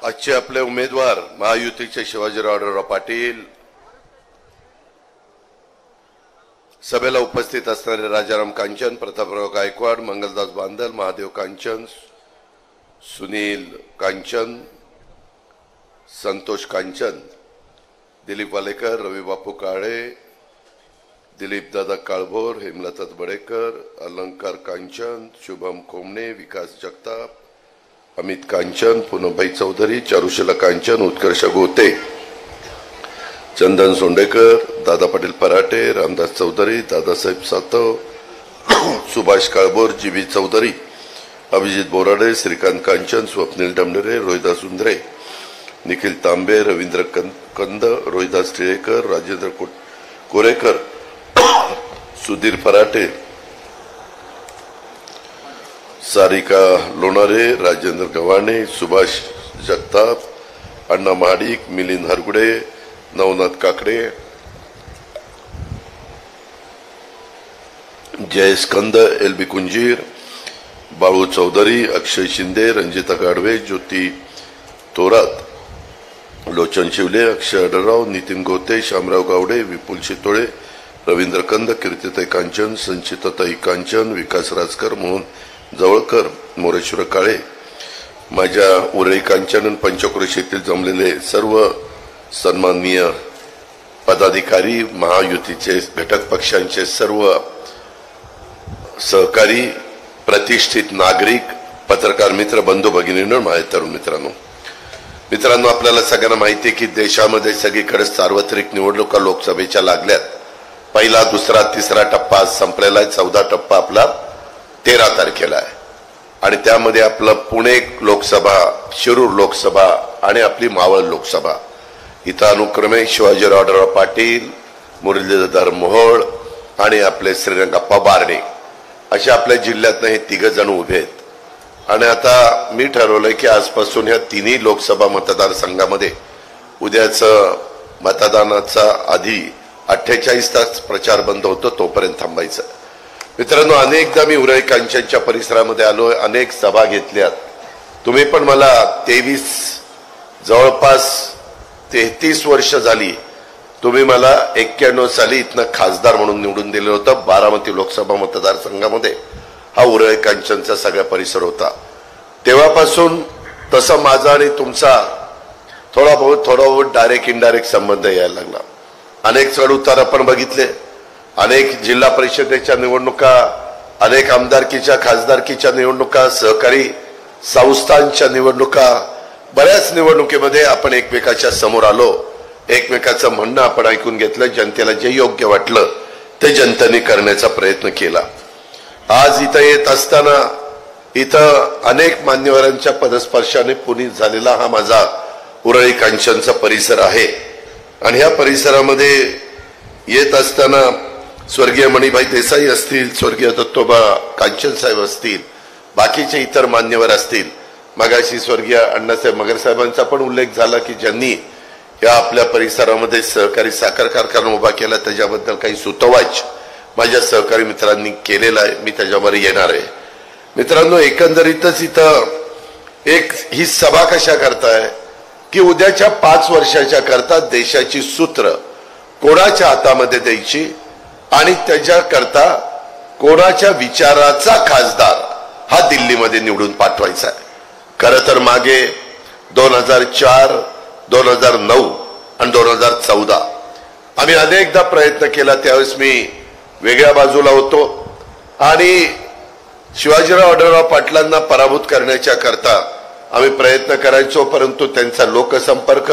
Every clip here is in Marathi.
आजचे आपले उमेदवार महायुतीचे शिवाजीराव आढळराव पाटील, सभेला उपस्थित असणारे राजाराम कांचन, प्रतापराव गायकवाड, मंगलदास बांदल, महादेव कांचन, सुनील कांचन, संतोष कांचन, दिलीप वालेकर, रवी बापू काळे, दिलीप दादा काळभोर, हेमलता बडेकर, अलंकार कांचन, शुभम कोमणे, विकास जगताप, अमित कांचन, पूनमभाई चौधरी, चारुशीला कांचन, उत्कर्ष गोते, चंदन सोंडेकर, दादा पाटील पराटे, रामदास चौधरी, दादासाहेब सातव, सुभाष काळभोर, जीबी चौधरी, अभिजित बोराडे, श्रीकांत कांचन, स्वप्नील डमनेरे, रोहिदास उंद्रे, निखिल तांबे, रवींद्र कंद, रोहिदास टिळेकर, राजेंद्र कोरेकर, सुधीर फराटे, सारिका लोणारे, राजेंद्र गव्हाणे, सुभाष जगताप, अण्णा महाडिक, मिलिंद हरगुडे, नवनाथ काकडे, जयेश कंद, एलबी कुंजीर, बाळू चौधरी, अक्षय शिंदे, रंजिता गाडवे, ज्योती थोरात, लोचन शिवले, अक्षय आढळराव, नितीन गोते, शामराव गावडे, विपुल शितोळे, रवींद्र कंद, कीर्तिताई कांचन, संचिताताई कांचन, विकास राजकर, मोहन जवळकर, मोरेश्वर काळे, माझ्या उरळी कांचन, पंचक्रोश येथील जमलेले सर्व सन्माननीय पदाधिकारी, महायुतीचे घटक पक्षांचे सर्व सहकारी, प्रतिष्ठित नागरिक, पत्रकार मित्र, बंधू भगिनींनो, माझ्या तरुण मित्रांनो, आपल्याला सगळ्यांना माहिती आहे की देशामध्ये सगळीकडे सार्वत्रिक निवडणुका लोकसभेच्या लागल्यात. पहिला, दुसरा, तिसरा टप्पा संपलेला आहे. 14 टप्पा आपला 13 तारखेला आहे आणि त्यामध्ये आपलं पुणे लोकसभा, शिरूर लोकसभा आणि आपली मावळ लोकसभा, इथं अनुक्रमे शिवाजीराव आढळराव पाटील, मुरलीधर मोहोळ आणि आपले श्रीरंगप्पा बारणे अशा आपल्या जिल्ह्यातनं हे 3 जण उभे आहेत. आणि आता मी ठरवलंय की आजपासून ह्या 3 लोकसभा मतदारसंघामध्ये उद्याचं मतदानाचा आधी 48 तास प्रचार बंद होतो, तोपर्यंत थांबायचं. मित्रांनो, अनेकदा मी उरळी कांचनच्या परिसरामध्ये आलोय, अनेक सभा घेतल्यात. तुम्ही पण मला 23 जवळपास 33 वर्ष झाली. तुम्ही मला 91 साली इथनं खासदार म्हणून निवडून दिलं होतं. बारामती लोकसभा मतदारसंघामध्ये हा उरळी कांचनचा सगळा परिसर होता. तेव्हापासून तसं माझा आणि तुमचा थोडा बहुत डायरेक्ट इनडायरेक्ट संबंध यायला लागला. अनेक चढ उतार आपण बघितले, अनेक जिल्हा परिषदेच्या निवडणुका, अनेक आमदारकीच्या, खासदारकीच्या निवडणुका, सहकारी संस्थांच्या निवडणुका, बऱ्याच निवडणुकीमध्ये आपण एकमेकाच्या समोर आलो. एकमेकाचं म्हणणं आपण ऐकून घेतलं. जनतेला जे योग्य वाटलं ते जनतेने करण्याचा प्रयत्न केला. आज इथं येत असताना इथं अनेक मान्यवरांच्या पदस्पर्शाने पुनीत झालेला हा माझा उरळी कांचनचा परिसर आहे. आणि ह्या परिसरामध्ये येत असताना स्वर्गीय मणिभाई देसाई असतील, स्वर्गीय दत्तोबा कांचन साहेब असतील, बाकीचे इतर मान्यवर असतील. मगाशी स्वर्गीय अण्णासाहेब मगर साहेबांचा पण उल्लेख झाला की ज्यांनी या आपल्या परिसरामध्ये सहकारी साखर कारखाना उभा केला, त्याच्याबद्दल काही सुतोवाच माझ्या सहकारी मित्रांनी केलेला आहे. मी त्याच्यावर येणार आहे. मित्रांनो, एकंदरीतच इथं ही सभा कशा करताय की उद्याच्या 5 वर्षाच्या करता देशाची सूत्र कोणाच्या हातामध्ये द्यायची आणि त्याच्याकरता कोणाच्या विचाराचा खासदार हा दिल्लीमध्ये निवडून पाठवायचा आहे. खरं तर मागे 2004, 2009 आणि 2014 आम्ही अनेकदा प्रयत्न केला. त्यावेळेस मी वेगळ्या बाजूला होतो आणि शिवाजीराव आढळराव पाटलांना पराभूत करण्याच्या करता आम्ही प्रयत्न करायचो. परंतु त्यांचा लोकसंपर्क,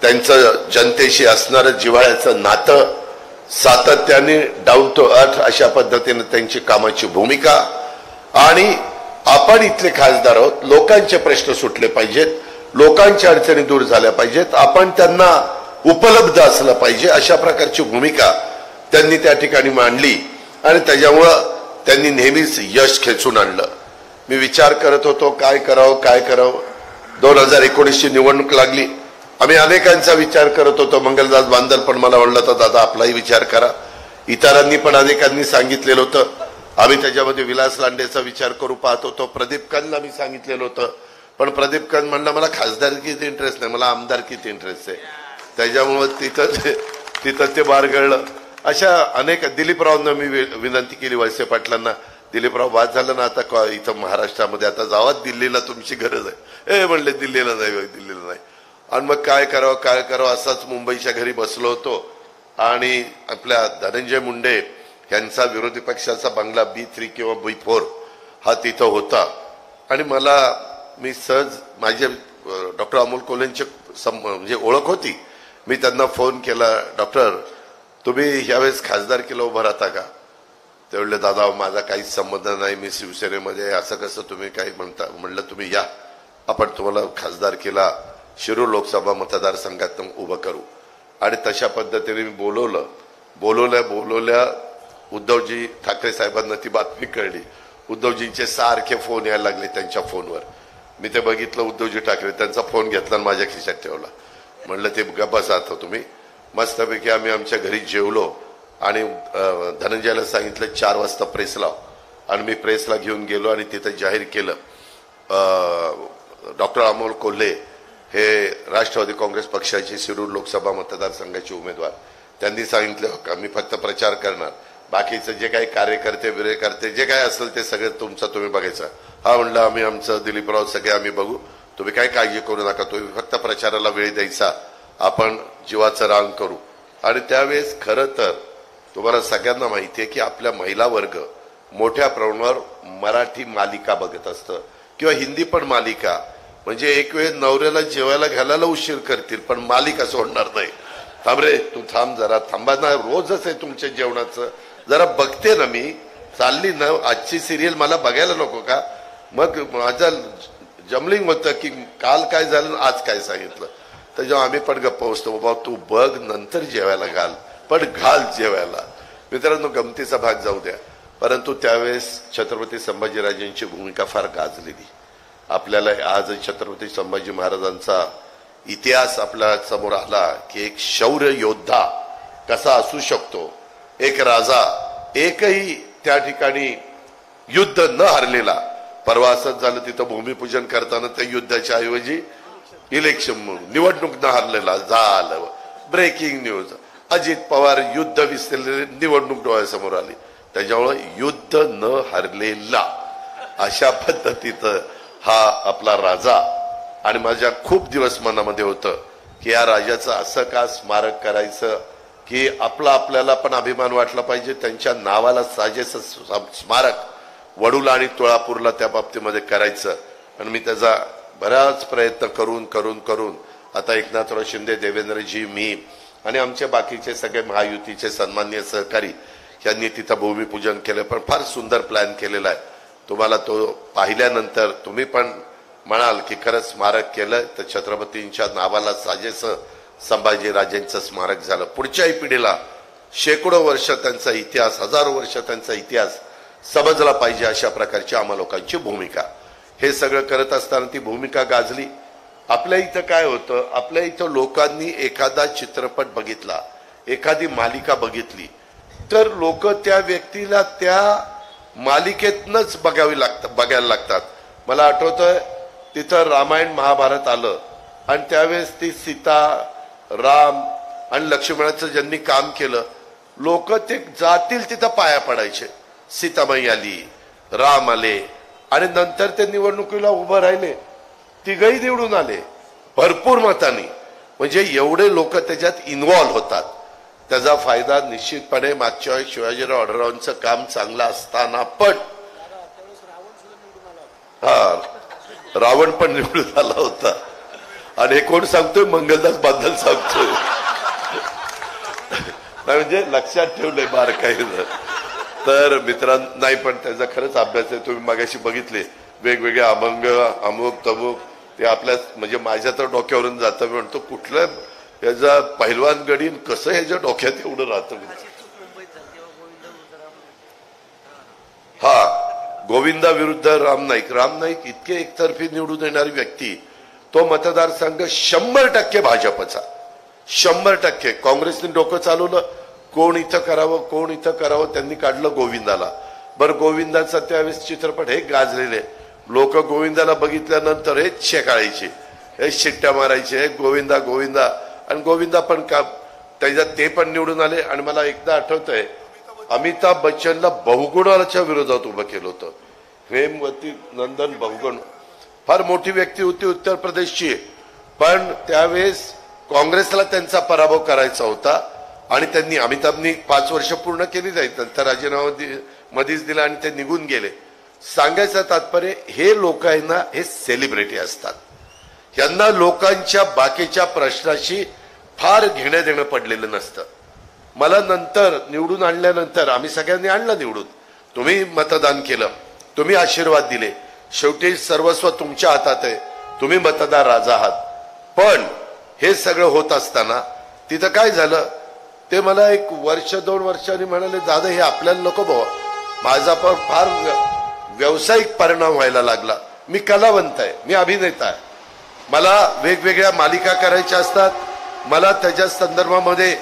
त्यांचं जनतेशी असणारं जिव्हाळ्याचं नातं, सातत्याने डाऊन टू अर्थ अशा पद्धतीने त्यांची कामाची भूमिका, आणि आपण इथले खासदार आहोत, लोकांचे प्रश्न सुटले पाहिजेत, लोकांच्या अडचणी दूर झाल्या पाहिजेत, आपण त्यांना उपलब्ध असलं पाहिजे, अशा प्रकारची भूमिका त्यांनी त्या ठिकाणी मांडली आणि त्याच्यामुळं त्यांनी नेहमीच यश खेचून आणलं. मी विचार करत होतो काय करावं. 2019ची निवडणूक लागली. आम्ही अनेकांचा विचार करत होतो. मंगलदास बांदल पण मला म्हणलं होतं, दादा आपलाही विचार करा. इतरांनी पण अनेकांनी सांगितलेलं होतं. आम्ही त्याच्यामध्ये विलास लांडेचा विचार करू पाहत होतो. प्रदीप कंदला मी सांगितलेलं होतं. पण प्रदीप कांत म्हणला मला खासदारकीत इंटरेस्ट नाही, मला आमदारकीत इंटरेस्ट आहे. त्याच्यामुळं तिथं ते बारगळलं. अशा अनेक दिलीपरावांना मी विनंती केली, वळसे पाटलांना, दिलीपराव बाद झालं ना आता इथं महाराष्ट्रामध्ये, आता जावा दिल्लीला, तुमची गरज आहे. म्हणले दिल्लीला नाही, दिल्लीला नाही. आणि मग काय करावं असाच मुंबईच्या घरी बसलो होतो आणि आपल्या धनंजय मुंडे यांचा विरोधी पक्षाचा बंगला B3 किंवा B4 हा तिथं होता. आणि मी सहज माझे डॉक्टर अमोल कोल्हेंची म्हणजे ओळख होती. मी त्यांना फोन केला, डॉक्टर तुम्ही यावेळेस खासदारकीला उभं राहता का? ते म्हणले दादा माझा काहीच संबंध नाही, मी शिवसेनेमध्ये, असं कसं तुम्ही काही म्हणता? म्हणलं तुम्ही या, आपण तुम्हाला खासदारकीला शिरूर लोकसभा मतदारसंघात उभं करू. आणि तशा पद्धतीने मी बोलवल्या उद्धवजी ठाकरे साहेबांना ती बातमी कळली. उद्धवजींचे सारखे फोन यायला लागले त्यांच्या फोनवर. मी ते बघितलं, उद्धवजी ठाकरे, त्यांचा फोन घेतला आणि माझ्या खिशात ठेवला. म्हणलं ते गप्पा आता तुम्ही. मस्तपैकी आम्ही आमच्या घरी जेवलो आणि धनंजयला सांगितलं 4 वाजता प्रेस लाव. आणि मी प्रेसला घेऊन गेलो आणि तिथं जाहीर केलं डॉक्टर अमोल कोल्हे हे राष्ट्रवादी काँग्रेस पक्षाचे शिरूर लोकसभा मतदारसंघाचे उमेदवार. त्यांनी सांगितलं का मी फक्त प्रचार करणार, बाकीचं जे काही कार्यकर्ते जे काय असेल ते सगळं तुम्ही बघायचं. हा म्हणलं आम्ही आमचं दिलीपराव सगळे आम्ही बघू, तुम्ही काय काळजी करू नका, तुम्ही फक्त प्रचाराला वेळ द्यायचा, आपण जीवाचं रान करू. आणि त्यावेळेस खरं तर तुम्हाला सगळ्यांना माहिती आहे की आपल्या महिला वर्ग मोठ्या प्रमाणावर मराठी मालिका बघत असतं किंवा हिंदी पण मालिका. म्हणजे एक वेळ नवऱ्याला जेवायला घालायला उशीर करतील पण मालिका सोडणार नाही. थांब रे तू, थांब जरा, थांबा ना, रोजच आहे तुमच्या जेवणाचं, जरा बघते ना मी, चालली ना आजची सिरियल, मला बघायला नको का? मग माझं जमलिंग होतं की काल काय झालं आज काय सांगितलं. तर जेव्हा आम्ही पण गप्पा बसतो, बाबा तू बघ नंतर जेवायला घाल, पण घाल जेवायला. मित्रांनो गमतीचा भाग जाऊ द्या, परंतु त्यावेळेस छत्रपती संभाजीराजांची भूमिका फार गाजलेली. आपल्याला आज छत्रपती संभाजी महाराजांचा इतिहास आपल्या समोर आला की एक शौर्य योद्धा कसा असू शकतो, एक राजा, एकही त्या ठिकाणी युद्ध न हरलेला. परवा असंच झालं, तिथं भूमिपूजन करताना त्या युद्धाच्या ऐवजी इलेक्शन निवडणूक न हरलेला झालं. ब्रेकिंग न्यूज, अजित पवार युद्ध विसरलेले, निवडणूक डोळ्यासमोर आली. त्याच्यामुळे युद्ध न हरलेला अशा पद्धतीचं हा आपला राजा. आणि माझ्या खूप दिवस मनामध्ये होतं की या राजाचं असं का स्मारक करायचं की आपल्याला पण अभिमान वाटला पाहिजे. त्यांच्या नावाला साजेसं स्मारक वडूला आणि तुळापूरला त्या बाबतीमध्ये करायचं. आणि मी त्याचा बराच प्रयत्न करून आता एकनाथराव शिंदे, देवेंद्रजी, मी आणि आमचे बाकीचे सगळे महायुतीचे सन्माननीय सहकारी यांनी तिथं भूमिपूजन केलं. पण फार सुंदर प्लॅन केलेला आहे. तुम्हाला तो पाहिल्यानंतर तुम्ही पण म्हणाल की खरंच स्मारक केलं तर छत्रपतींच्या नावाला साजेसं संभाजीराजांचं स्मारक झालं. पुढच्याही पिढीला शेकडो वर्ष त्यांचा इतिहास, हजारो वर्ष त्यांचा इतिहास समजला पाहिजे, अशा प्रकारची आम्हा लोकांची भूमिका. हे सगळं करत असताना ती भूमिका गाजली. आपल्या इथं काय होतं, आपल्या इथं लोकांनी एखादा चित्रपट बघितला, एखादी मालिका बघितली तर लोक त्या व्यक्तीला त्या मालिकेतनच बघायला लागतात. मला आठवतंय तिथं रामायण महाभारत आलं आणि त्यावेळेस ती सीता, राम आणि लक्ष्मणाचं ज्यांनी काम केलं, लोक ते जातील तिथं पाया पडायचे. सीताबाई आली, राम आले आणि नंतर ते निवडणुकीला उभं राहिले, तिघही निवडून आले भरपूर मतांनी. म्हणजे एवढे लोक त्याच्यात इन्व्हॉल्व होतात. त्याचा फायदा निश्चितपणे मागच्या वेळी शिवाजीराव आढळरावांचं काम चांगलं असताना पण रावण पण निवडून आला होता. आणि हे कोण सांगतोय? मंगलदास बादल सांगतोय. म्हणजे लक्षात ठेवलंय बारकाईनं. तर मित्रांनो, नाही पण त्याचा खरंच अभ्यास आहे. तुम्ही मागाशी बघितले वेगवेगळे अभंग, अमुक तमुक, ते आपल्या म्हणजे माझ्या तर डोक्यावरून जातं. मी म्हणतो कुठलं याचा पहिलवान गडीन कसं ह्याच्या डोक्यात एवढं राहतं. हा, गोविंदा विरुद्ध राम नाईक इतके एकतर्फी निवडून येणारी व्यक्ती. तो मतदारसंघ 100% भाजपचा, 100%. काँग्रेसने डोकं चालवलं, कोण इथं करावं त्यांनी काढलं गोविंदाला. बरं, गोविंदाचा त्यावेळेस चित्रपट हे गाजलेले, लोक गोविंदाला बघितल्यानंतर हेच शेकाळायचे, हेच शिट्ट्या मारायचे, गोविंदा गोविंदा. आणि गोविंदा पण का त्याच्यात ते पण निवडून आले. आणि मला एकदा आठवतंय, अमिताभ बच्चनला बहुगुणाच्या विरोधात उभं केलं होतं. हेमवती नंदन बहुगुण फार मोठी व्यक्ती होती उत्तर प्रदेशची, पण त्यावेळेस काँग्रेसला त्यांचा पराभव करायचा होता आणि त्यांनी अमिताभनी 5 वर्ष पूर्ण केली जाईल, नंतर राजीनामा मध्येच दिला आणि ते निघून गेले. सांगायचं तात्पर्य, हे लोक आहे ना, हे सेलिब्रिटी असतात. यांना लोकांच्या बाकीच्या प्रश्नाशी फार घेणं देणं पडलेलं नसतं. मला नंतर निवडून आणल्यानंतर, आम्ही सगळ्यांनी आणलं निवडून, तुम्ही मतदान केलं, तुम्ही आशीर्वाद दिले, शेवटी सर्वस्व तुमच्या हातात आहे, तुम्ही मतदार राजा आहात. पण हे सगळं होत असताना तिथं काय झालं, ते मला 1 वर्ष 2 वर्षांनी म्हणाले, दादा हे आपल्याला नको बाबा. माझा पण फार व्यावसायिक परिणाम व्हायला लागला. मी कलावंत आहे, मी अभिनेता आहे, मला वेगवेगळ्या मालिका करायच्या असतात, मला त्याच्या संदर्भामध्ये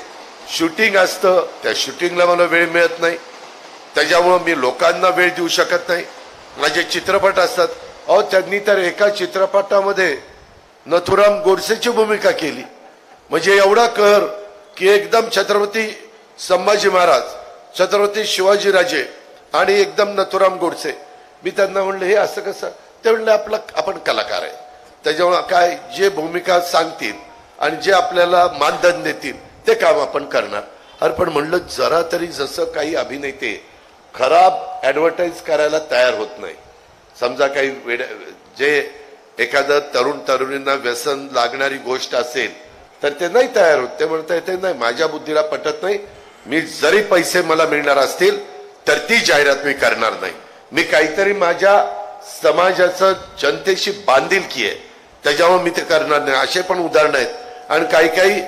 शूटिंग असतं, त्या शूटिंगला मला वेळ मिळत नाही, त्याच्यामुळं मी लोकांना वेळ देऊ शकत नाही. माझे चित्रपट असतात. अहो, त्यांनी तर एका चित्रपटामध्ये नथुराम गोडसेची भूमिका केली, म्हणजे एवढा कहर की एकदम छत्रपती संभाजी महाराज, छत्रपती शिवाजीराजे आणि एकदम नथुराम गोडसे. मी त्यांना म्हणलं, हे असं कसं? ते म्हणले, आपण कलाकार आहे, त्याच्यामुळे काय जे भूमिका सांगतील आणि जे आपल्याला मानधन देतील ते काम आपण करणार. अरे पण म्हणलं, जरा तरी जसं काही अभिनेते खराब ऍडव्हर्टाईज करायला तयार होत नाही. समजा काही जे एखादं तरुण तरुणींना व्यसन लागणारी गोष्ट असेल तर ते नाही तयार होत. ते म्हणतात, ते नाही, माझ्या बुद्धीला पटत नाही, मी जरी पैसे मला मिळणार असतील तर ती जाहिरात मी करणार नाही. मी काहीतरी माझ्या समाजाचं जनतेशी बांधिलकी आहे, त्याच्यामुळे मी ते करणार नाही. असे पण उदाहरण आहेत. आणि काही काही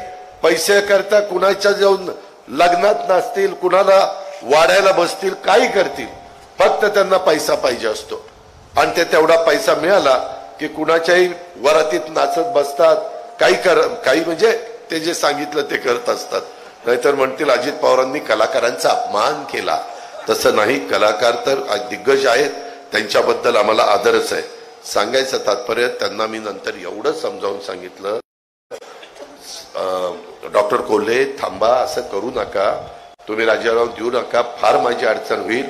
पैसे करता कुणाच्या जाऊन लग्नात नसतील, कुणाला वाढायला बसतील, काही करतील, फक्त त्यांना पैसा पाहिजे असतो. आणि ते तेवढा पैसा मिळाला की कुणाच्याही वरातीत नाचत बसतात, काही म्हणजे ते जे सांगितलं ते करत असतात. नाहीतर म्हणतील अजित पवारांनी कलाकारांचा अपमान केला. तसं नाही, कलाकार तर दिग्गज आहेत, त्यांच्याबद्दल आम्हाला आदरच आहे. सांगायचं तात्पर्य, त्यांना मी नंतर एवढं समजावून सांगितलं, डॉक्टर कोल्हे थांबा, असं करू नका, तुम्ही राजीनामा देऊ नका, फार माझी अडचण होईल.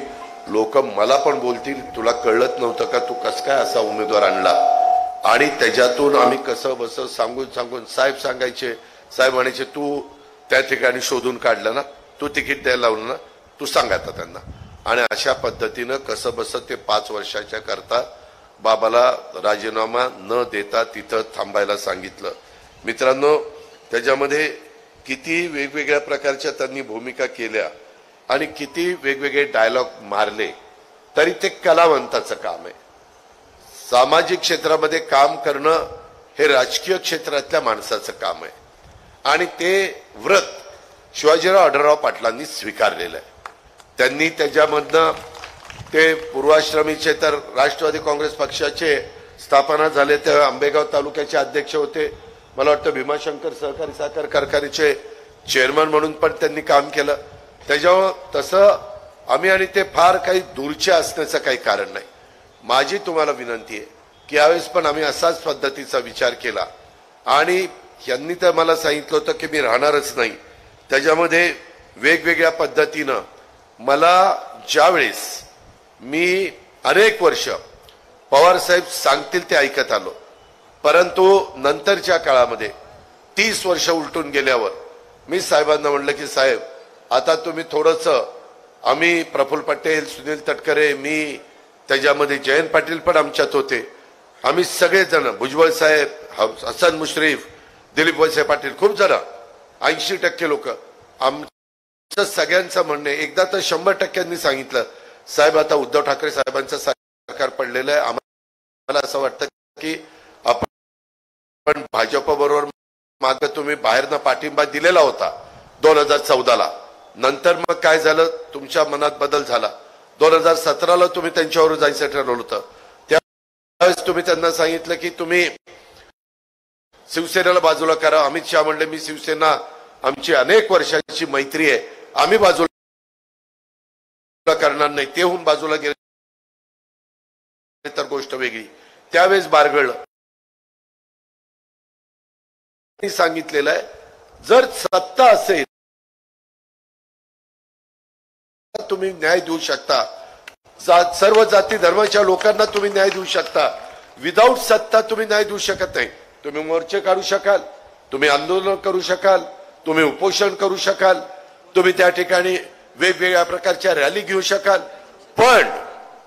लोक मला पण बोलतील, तुला कळत नव्हतं का, तू कस काय असा उमेदवार आणला. आणि त्याच्यातून आम्ही कसं बसं सांगून साहेब सांगायचे, साहेब म्हणायचे, तू त्या ठिकाणी शोधून काढलं ना, तू तिकीट द्यायला लावलं ना, तू सांग आता त्यांना. आणि अशा पद्धतीनं कसं बसं ते 5 वर्षाच्या करता बाबाला राजीनामा न देता तिथं थांबायला सांगितलं. मित्रांनो, त्याच्यामध्ये किती वेगवेगळ्या प्रकारच्या त्यांनी भूमिका केल्या आणि किती वेगवेगळे डायलॉग मारले, तरी ते कलावंताचं काम आहे. सामाजिक क्षेत्रामध्ये काम करणं हे राजकीय क्षेत्रातल्या माणसाचं काम आहे. आणि ते व्रत शिवाजीराव आढळराव पाटलांनी स्वीकारलेलं आहे. त्यांनी त्याच्यामधनं ते पूर्वाश्रमीचे तर राष्ट्रवादी काँग्रेस पक्षाचे स्थापना झाले, ते आंबेगाव तालुक्याचे अध्यक्ष होते. मला वाटतं भीमाशंकर सहकारी साखर कारखान्याचे चेअरमन म्हणून पण त्यांनी काम केलं. त्याच्यामुळं तसं आम्ही आणि ते फार काही दूरचे असण्याचं काही कारण नाही. माझी तुम्हाला विनंती आहे की यावेळेस पण आम्ही असाच पद्धतीचा विचार केला. आणि यांनी तर मला सांगितलं होतं की मी राहणारच नाही. त्याच्यामध्ये वेगवेगळ्या पद्धतीनं मला ज्यावेळेस मी अनेक वर्ष पवार साहेब सांगतील ते ऐकत आलो, परंतु नंतरच्या काळामध्ये 30 वर्ष उलटून गेल्यावर मी साहेबांना म्हणलं की साहेब, आता तुम्ही थोडंसं, आम्ही प्रफुल्ल पटेल, सुनील तटकरे, मी, त्याच्यामध्ये जयंत पाटील पण आमच्यात होते, आम्ही सगळेजण, भुजबळ साहेब, हसन मुश्रीफ, दिलीप वळसे पाटील, खूप जण, 80% लोक, आमचं सगळ्यांचं म्हणणं, एकदा तर 100%नी सांगितलं, साहेब आता उद्धव ठाकरे साहेबांचं सरकार पडलेलं आहे, आम्हाला असं वाटतं की आपण भाजप बरोबर मागे तुम्ही बाहेरनं पाठिंबा दिलेला होता 2014ला, नंतर मग काय झालं, तुमच्या मनात बदल झाला. 2017ला तुम्ही त्यांच्यावर जायचं ठरवलं होतं. त्यावेळेस तुम्ही त्यांना सांगितलं की तुम्ही शिवसेनेला बाजूला करा. अमित शहा म्हणले, मी शिवसेना, आमची अनेक वर्षांची मैत्री आहे, आम्ही बाजूला करणार नाही. ते होऊन बाजूला गेले. तर गोष्ट वेगळी. त्यावेळेस बारगळलं. सांगितलेलं आहे जर सत्ता असेल तुम्ही न्याय देऊ शकता, सर्व जाती धर्माच्या लोकांना तुम्ही न्याय देऊ शकता. विदाऊट सत्ता तुम्ही न्याय देऊ शकत नाही. तुम्ही मोर्चे काढू शकाल, तुम्ही आंदोलन करू शकाल, तुम्ही उपोषण करू शकाल, तुम्ही त्या ठिकाणी वेगवेगळ्या प्रकारच्या रॅली घेऊ शकाल, पण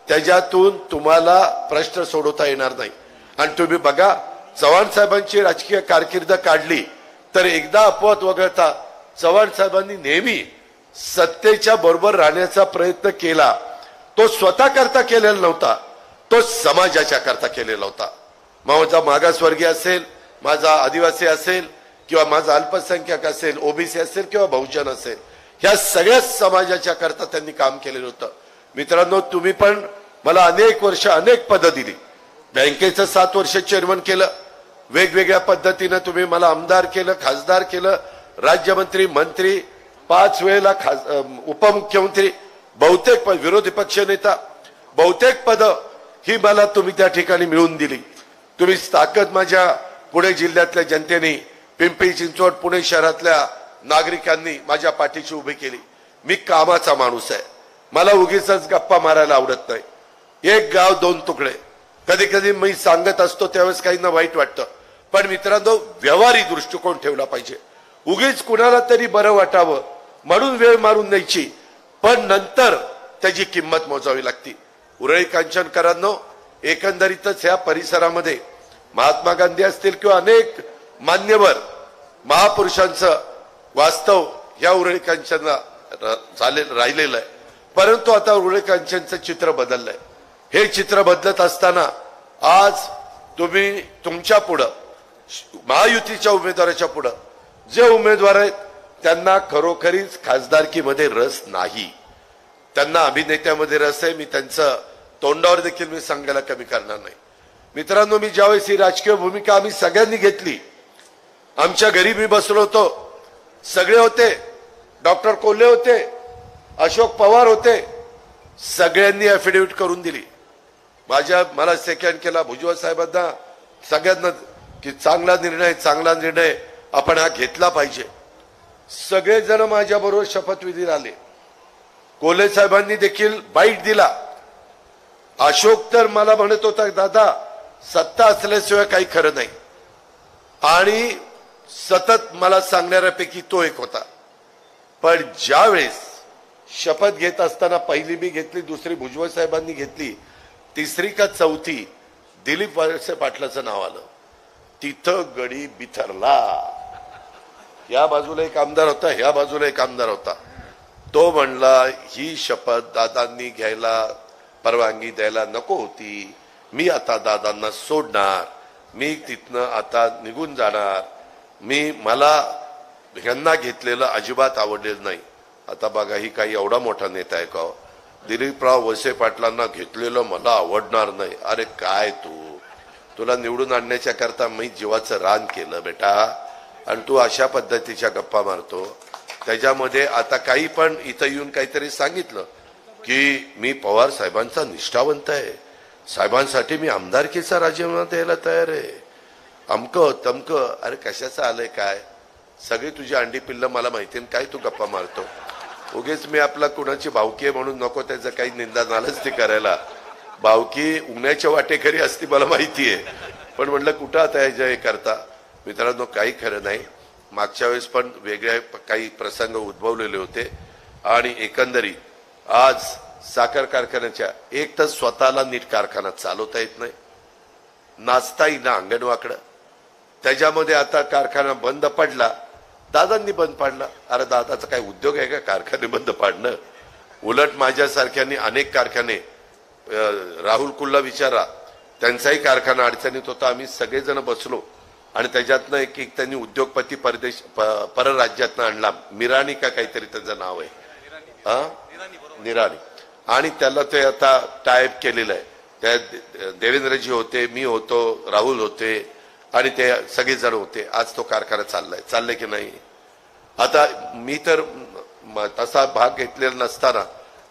त्याच्यातून तुम्हाला प्रश्न सोडवता येणार नाही. आणि तुम्ही बघा चव्हाण साहेबांची राजकीय कारकीर्द काढली तर एकदा अपवाद वगळता चव्हाण साहेबांनी नेहमी सत्तेच्या बरोबर राहण्याचा प्रयत्न केला. तो स्वतः करता केलेला नव्हता, तो समाजाच्या करता केलेला होता. माझा मागासवर्गीय असेल, माझा आदिवासी असेल किंवा माझा अल्पसंख्याक असेल, ओबीसी असेल किंवा बहुजन असेल, ह्या सगळ्या समाजाच्या करता त्यांनी काम केलेलं होतं. मित्रांनो, तुम्ही पण मला अनेक वर्ष अनेक पदं दिली. बँकेचं 7 वर्ष चेअरमन केलं, वेगवेगळ्या पद्धतीने तुम्ही मला आमदार केलं, खासदार केलं, राज्यमंत्री, मंत्री, 5 वेळेला उपमुख्यमंत्री, बहुतेक विरोधी पक्ष नेता, बहुतेक पदं ही मला तुम्ही त्या ठिकाणी मिळवून दिली. तुम्ही ताकद माझ्या पुणे जिल्ह्यातल्या जनतेने, पिंपरी चिंचवड, पुणे शहरातल्या नागरिकांनी माझ्या पाठीशी उभी केली. मी कामाचा माणूस आहे, मला उगीच गप्पा मारायला आवडत नाही. एक गाव 2 तुकडे कधी कधी मी सांगत असतो त्यावेळेस काहींना वाईट वाटतं, पण मित्रांनो व्यवहारिक दृष्टिकोन ठेवला पाहिजे. उगीच कुणाला तरी बरं वाटावं म्हणून वेळ मारून द्यायची, पण नंतर त्याची किंमत मोजावी लागते. उरळी कांचनकरांनो, एकंदरीतच या परिसरामध्ये महात्मा गांधी असतील किंवा अनेक मान्यवर महापुरुषांचं वास्तव या उरळी कांचनला राहिलेलं आहे. परंतु आता उरळी कांचनचं चित्र बदललंय. हे चित्र बदलत असताना आज तुम्ही तुमच्या पुढं महायुतीच्या उमेदवाराच्या पुढं जे उमेदवार आहेत त्यांना खरोखरीच खासदारकीमध्ये रस नाही, त्यांना अभिनेत्यामध्ये रस आहे. मी त्यांचं तोंडावर देखील मी सांगायला कमी करणार नाही. मित्रांनो, मी ज्यावेळेस ही राजकीय भूमिका आम्ही सगळ्यांनी घेतली, आमच्या घरी मी बसलो होतो, सगळे होते, डॉक्टर कोल्हे होते, अशोक पवार होते, सगळ्यांनी ऍफिडेव्हिट करून दिली. मला सेकंड केला भुजबळ साहेबांना, सगळ्यांना की चांगला निर्णय आपण हा घेतला पाहिजे. सगळेजण माझ्या बरोबर शपथविधीला आले. कोल्हे साहेबांनी देखील बाईट दिला. अशोक तर मला म्हणत होता, दादा सत्ता असल्याशिवाय काही खरं नाही, आणि सतत मला सांगणाऱ्यापैकी तो एक होता. पण ज्यावेळेस शपथ घेत असताना पहिली मी घेतली, दुसरी भुजबळ साहेबांनी घेतली, तिसरी का चौथी दिलीप वळसे पाटलाचं नाव आलं. तिथं गडी बिथरला. या बाजूला एक आमदार होता, ह्या बाजूला एक आमदार होता. तो म्हणला ही शपथ दादांनी घ्यायला परवानगी द्यायला नको होती, मी आता दादांना सोडणार, मी तिथनं आता निघून जाणार, मला ह्यांना घेतलेलं अजिबात आवडलेलं नाही. आता बघा, ही काही एवढा मोठा नेता आहे का? दिलीपराव वळसे पाटलांना घेतलेलं मला आवडणार नाही. अरे काय तुला निवडून आणण्याच्या करता मी जीवाचं रान केलं बेटा, आणि तू अशा पद्धतीच्या गप्पा मारतो. त्याच्यामध्ये आता काही पण इथं येऊन काहीतरी सांगितलं की मी पवार साहेबांचा निष्ठावंत आहे, साहेबांसाठी मी आमदारकीचा राजीनामा द्यायला तयार आहे, अमकं तमकं. अरे कशाचं आलंय काय? सगळी तुझी अंडी पिल्लं मला माहिती, काय तू गप्पा मारतो? उगेच मी आपला कुणाची भावकी आहे म्हणून नको त्याचं काही निंदा नालच ते करायला. भावकी उन्हाच्या वाटेकरी असती मला माहिती आहे, पण म्हटलं कुठं आता हे करता. मित्रांनो, काही खरं नाही. मागच्या वेळेस पण वेगळे काही प्रसंग उद्भवलेले होते, आणि एकंदरीत आज साखर कारखान्याच्या एक तर स्वतःला नीट कारखाना चालवता येत नाही, नाचता येईना अंगणवाकडं. त्याच्यामध्ये आता कारखाना बंद पडला, दादांनी बंद पाडला. अरे दादाचा काय उद्योग आहे का कारखाने बंद पाडणं? उलट माझ्यासारख्यांनी अनेक कारखाने, राहुल कुल्ला विचारा, त्यांचाही कारखाना अडचणीत होता. आम्ही सगळेजण बसलो आणि त्याच्यातनं एक त्यांनी उद्योगपती परराज्यातनं आणला, मिराणी का काहीतरी त्याचं नाव आहे, निराणी, आणि त्याला ते आता टायप केलेलं आहे. त्या देवेंद्रजी होते, मी होतो, राहुल होते, आणि ते सगळेजण होते. आज तो कारखाना चाललाय की नाही? आता मी तर तसा भाग घेतलेला नसताना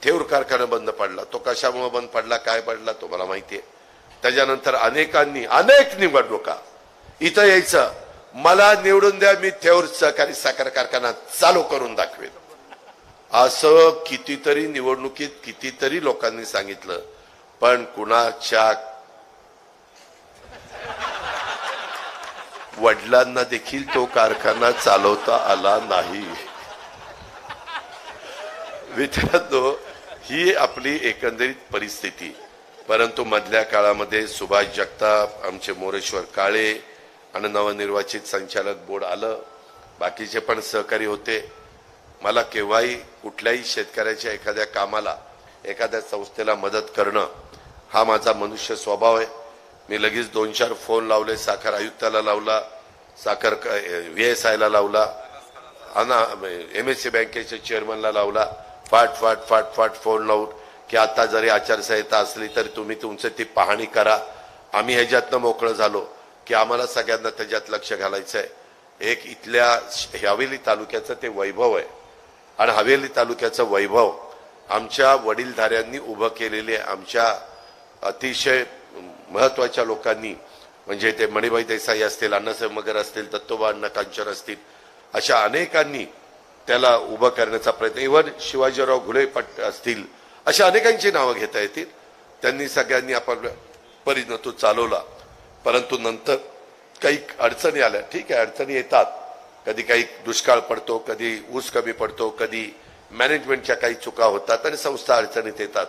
थेऊर कारखाना बंद पडला. तो कशामुळे बंद पडला, काय पडला तो मला माहितीये. त्याच्यानंतर अनेक निवडणुका इथं यायचं, मला निवडून द्या, मी थेऊर सहकारी साखर कारखाना चालू करून दाखवेन. असं कितीतरी निवडणुकीत कितीतरी लोकांनी सांगितलं, पण कुणाच्या वडिलांना देखील तो कारखाना चालवता आला नाही. मित्रांनो, ही आपली एकंदरीत परिस्थिती. परंतु मधल्या काळामध्ये सुभाष जगताप, आमचे मोरेश्वर काळे आणि नवनिर्वाचित संचालक बोर्ड आलं, बाकीचे पण सहकारी होते. मला केव्हाही कुठल्याही शेतकऱ्याच्या एखाद्या कामाला, एखाद्या संस्थेला मदत करणं हा माझा मनुष्य स्वभाव आहे. मी लगेच 2-4 फोन लावले, साखर आयुक्ताला लावला, साखर VSI ला लावला, MSC बँकेच्या चेअरमनला लावला, फाट फोन लावून की आता जरी आचारसंहिता असली तरी तुम्ही तुमचं ती पाहणी करा. आम्ही ह्याच्यातनं मोकळं झालो की आम्हाला सगळ्यांना त्याच्यात लक्ष घालायचं आहे. एक इथल्या हवेली तालुक्याचं ते वैभव आहे आणि हवेली तालुक्याचं वैभव आमच्या वडीलधाऱ्यांनी उभं केलेले, आमच्या अतिशय महत्वाच्या लोकांनी, म्हणजे ते मणिभाई देसाई असतील, अण्णासाहेब मगर असतील, दत्तोबा अण्णा कांचन असतील, अशा अनेकांनी त्याला उभं करण्याचा प्रयत्न, इव्हन शिवाजीराव घुले असतील, अशा अनेकांची नावं घेता येतील. त्यांनी सगळ्यांनी आपल्या परीनं तो चालवला. परंतु नंतर काही अडचणी आल्या. ठीक आहे, अडचणी येतात, कधी काही दुष्काळ पडतो, कधी ऊस कमी पडतो, कधी मॅनेजमेंटच्या काही चुका होतात आणि संस्था अडचणीत येतात.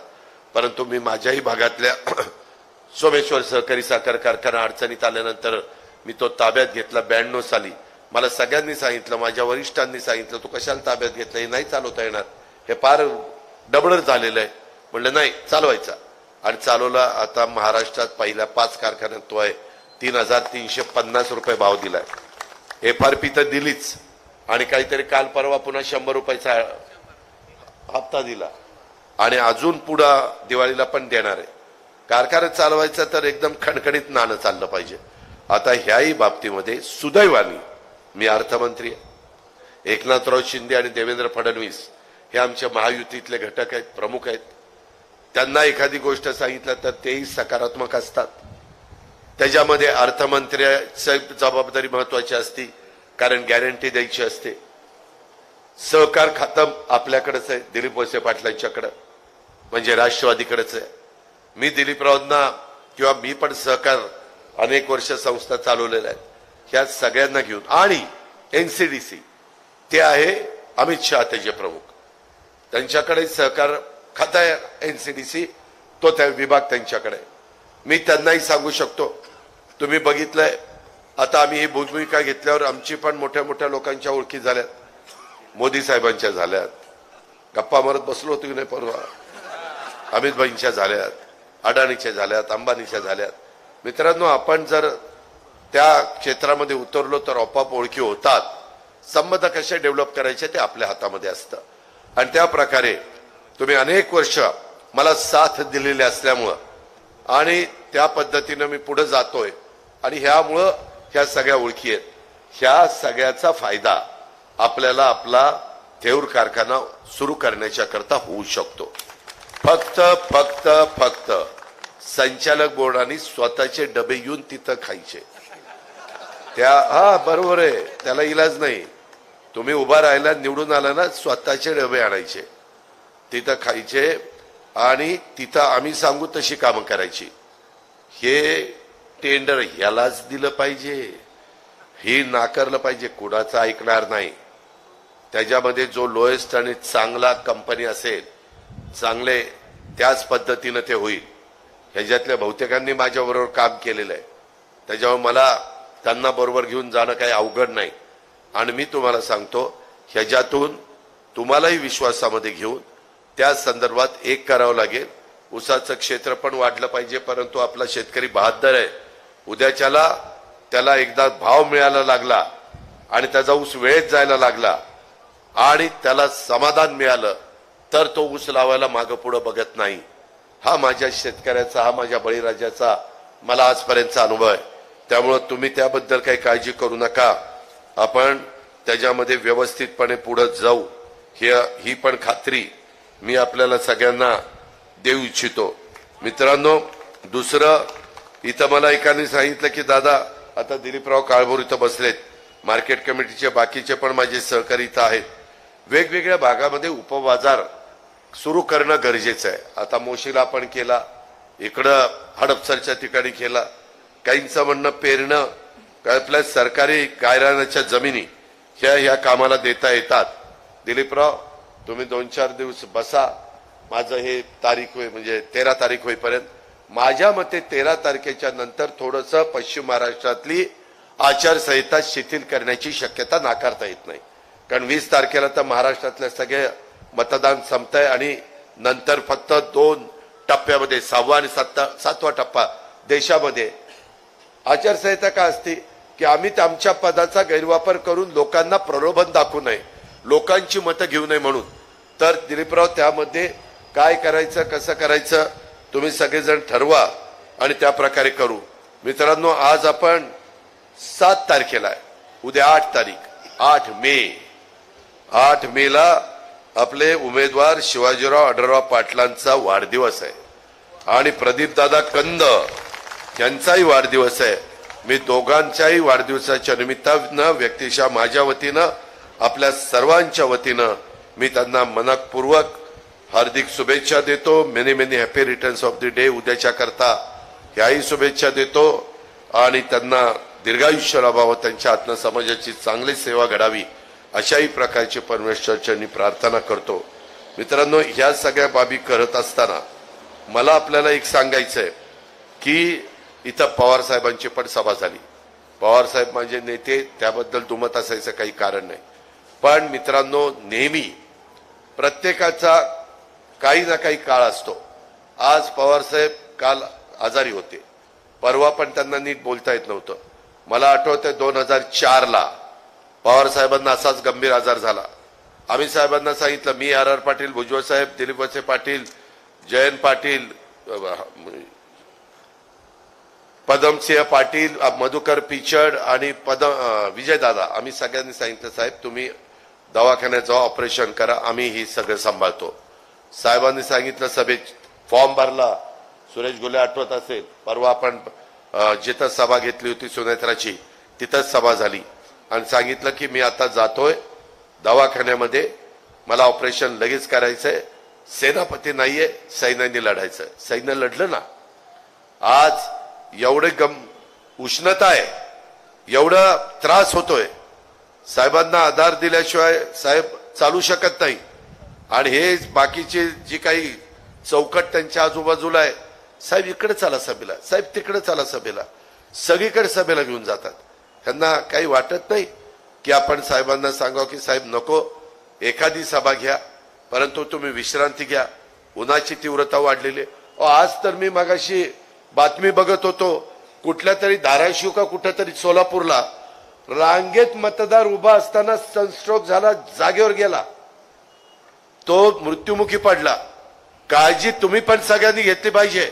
परंतु मी माझ्याही भागातल्या सोमेश्वर सहकारी साखर कारखाना अडचणीत आल्यानंतर मी तो ताब्यात घेतला 92 साली. मला सगळ्यांनी सांगितलं, माझ्या वरिष्ठांनी सांगितलं, तू कशाला ताब्यात घेतलं, हे नाही चालवता येणार, हे फार डबडर झालेलं आहे. म्हणलं नाही, चालवायचा. आणि चालवला. आता महाराष्ट्रात पहिल्या 5 कारखान्यात तो आहे. 3,350 रुपये भाव दिलाय. FRP तर दिलीच, आणि काहीतरी काल परवा पुन्हा 100 रुपयाचा हप्ता दिला, आणि अजून पुढे दिवाळीला पण देणार आहे. कारखाना चालवायचा तर एकदम खणखणीत नाणं चाललं पाहिजे. आता ह्याही बाबतीमध्ये सुदैवाने मी अर्थमंत्री आहे. एकनाथराव शिंदे आणि देवेंद्र फडणवीस हे आमच्या महायुतीतले घटक आहेत, प्रमुख आहेत. त्यांना एखादी गोष्ट सांगितलं तर तेही सकारात्मक असतात. त्याच्यामध्ये अर्थमंत्र्याची जबाबदारी महत्वाची असते, कारण गॅरंटी द्यायची असते. सहकार खातं आपल्याकडेच आहे, दिलीप वळसे पाटलांच्याकडे, म्हणजे राष्ट्रवादीकडेच आहे. मी दिलीपरावांना किंवा मी पण सहकार अनेक वर्ष संस्था चालवलेल्या आहेत. ह्या सगळ्यांना घेऊन, आणि NCDC ते आहे अमित शहा त्याचे प्रमुख, त्यांच्याकडे सहकार खातं आहे NCDC, तो त्या विभाग त्यांच्याकडे. मी त्यांनाही सांगू शकतो, तुम्ही बघितलंय आता आम्ही ही भूमिका घेतल्यावर आमची पण मोठ्या मोठ्या लोकांच्या ओळखी झाल्यात, मोदी साहेबांच्या झाल्यात, गप्पा मारत बसलो होतो की नाही परवा, अमित भाईंच्या झाल्यात, अडाणीच्या झाल्यात, अंबानीच्या झाल्यात. मित्रांनो, आपण जर त्या क्षेत्रामध्ये उतरलो तर आपोआप ओळखी होतात. संबंध कसे डेव्हलप करायचे ते आपल्या हातामध्ये असतं. आणि त्या प्रकारे तुम्ही अनेक वर्ष मला साथ दिलेली असल्यामुळं आणि त्या पद्धतीनं मी पुढे जातोय, आणि ह्यामुळं ह्या सगळ्या ओळखी आहेत. ह्या सगळ्याचा फायदा आपल्याला आपला थेऊर कारखाना सुरू करण्याच्या करता होऊ शकतो. फक्त संचालक बोर्डाने स्वतःचे डबे येऊन तिथं खायचे. बरोबर आहे, त्याला इलाज नाही. तुम्ही उभा राहिला, निवडून आला ना, स्वतःचे डबे आणायचे, तिथं खायचे, आणि तिथं आम्ही सांगू तशी कामं करायची. हे टेंडर ह्यालाच दिलं पाहिजे, हे नाकारलं पाहिजे, कुणाचं ऐकणार नाही. त्याच्यामध्ये जो लोएस्ट आणि चांगला कंपनी असेल, चांगले, त्याच पद्धतीनं ते होईल. ह्याच्यातल्या बहुतेकांनी माझ्याबरोबर काम केलेलं आहे, त्याच्यामुळे मला त्यांना बरोबर घेऊन जाणं काही अवघड नाही. आणि मी तुम्हाला सांगतो, ह्याच्यातून तुम्हालाही विश्वासामध्ये घेऊन त्या संदर्भात एक करावं लागेल. ऊसाचं क्षेत्र पण वाढलं पाहिजे, परंतु आपला शेतकरी बहादर आहे. उद्याच्याला त्याला एकदा भाव मिळायला लागला आणि त्याचा ऊस वेळेत जायला लागला आणि त्याला समाधान मिळालं तर तो ऊस लावायला मागं पुढं बघत नाही. हा माझ्या शेतकऱ्याचा, हा माझ्या बळीराजाचा मला आजपर्यंतचा अनुभव आहे. त्यामुळे तुम्ही त्याबद्दल काही काळजी करू नका. आपण त्याच्यामध्ये व्यवस्थितपणे पुढे जाऊ, ही पण खात्री मी आपल्याला सगळ्यांना देऊ इच्छितो. मित्रांनो, दुसरं इथं मला एकाने सांगितलं की दादा आता दिलीपराव काळभोर इथं बसलेत, मार्केट कमिटीचे बाकीचे पण माझे सहकारी इथं आहेत, वेगवेगळ्या भागामध्ये उपबाजार सुरू करणं गरजेचं आहे. आता मोशीला आपण केला, इकडं हडपसरच्या ठिकाणी केला, काहींचं म्हणणं पेरणं आपल्या सरकारी गायरानाच्या जमिनी ह्या कामाला देता येतात. दिलीपराव तुम्ही 2-4 दिवस बसा, माझं हे तारीख म्हणजे 13 तारीख होईपर्यंत, माझ्या मते 13 तारखेच्या नंतर थोडंसं पश्चिम महाराष्ट्रातली आचारसंहिता शिथिल करण्याची शक्यता नाकारता येत नाही. कारण 20 तारखेला तर महाराष्ट्रातले सगळे मतदान संपतंय आणि नंतर फक्त 2 टप्प्यामध्ये 6वा आणि 7वा टप्पा देशामध्ये आचारसंहिता का असते की आम्ही आमच्या पदाचा गैरवापर करून लोकांना प्रलोभन दाखवू नये, लोकांची मतं घेऊ नये म्हणून. तर दिलीपराव त्यामध्ये काय करायचं कसं करायचं तुम्ही सगळेजण ठरवा आणि त्या प्रकारे करू. मित्रांनो आज आपण 7 तारखेला आहे, उद्या 8 तारीख 8 मेला आपले उमेदवार शिवाजीराव आढळराव पाटलांचा वाढदिवस आहे आणि प्रदीपदादा कंद यांचाही वाढदिवस आहे. मी दोघांच्याही वाढदिवसाच्या निमित्तानं व्यक्तिशः माझ्या वतीनं आपल्या सर्वांच्या वतीनं मी त्यांना मनपूर्वक हार्दिक शुभेच्छा देतो. Many happy returns of the day उद्याच्या करता ह्याही शुभेच्छा देतो आणि त्यांना दीर्घायुष्य लाभावं, त्यांच्या हातनं समाजाची चांगली सेवा घडावी अशाही प्रकारची परमेश्वरचरणी प्रार्थना करतो. मित्रांनो ह्या सगळ्या बाबी करत असताना मला आपल्याला एक सांगायचंय की इथं पवार साहेबांची पण सभा झाली. पवार साहेब माझे नेते, त्याबद्दल दुमत असायचं काही कारण नाही. पण मित्रांनो नेहमी प्रत्येकाचा काही ना काही काळ असतो. आज पवार साहेब काल आजारी होते, परवा पण त्यांना नीट बोलता येत नव्हतं. मला आठवतंय 2004ला पवार साहेबांना असाच गंभीर आजार झाला. आम्ही साहेबांना सांगितलं, मी आर पाटील, भुजबळ साहेब, दिलीप वळसे पाटील, जयंत पाटील, पदमसिंह पाटील, मधुकर पिचड आणि विजयदादा, आम्ही सगळ्यांनी सांगितलं साहेब तुम्ही दवाखान्यात जाऊ, ऑपरेशन करा, आम्ही ही सगळं सांभाळतो. साहेबांनी सांगितलं, सभेत फॉर्म भरला. सुरेश गुले आठवत असेल, परवा आपण जिथं सभा घेतली होती सुनेत्राची तिथंच सभा झाली आणि सांगितलं की मी आता जातोय दवाखान्यामध्ये, मला ऑपरेशन लगेच करायचंय, सेनापती नाहीये, सैन्याने लढायचं. सैन्य लढलं ना. आज एवढे उष्णता आहे, एवढा त्रास होतोय, साहेबांना आधार दिल्याशिवाय साहेब चालू शकत नाही. आणि हे बाकीचे जी काही चौकट त्यांच्या आजूबाजूला आहे, साहेब इकडे चला सभेला, साहेब तिकडे चला सभेला, सगळीकडे सभेला घेऊन जातात. त्यांना काही वाटत नाही की आपण साहेबांना सांगावं की साहेब नको, एखादी सभा घ्या परंतु तुम्ही विश्रांती घ्या, उन्हाची तीव्रता वाढलेली. आज तर मी मगाशी बातमी बघत होतो, कुठल्या तरी धाराशिव का कुठेतरी सोलापूरला रांगेत मतदार उभा असताना सनस्ट्रोक झाला, जागेवर गेला, तो मृत्युमुखी पडला. काळजी तुम्ही पण सगळ्यांनी घेतली पाहिजे.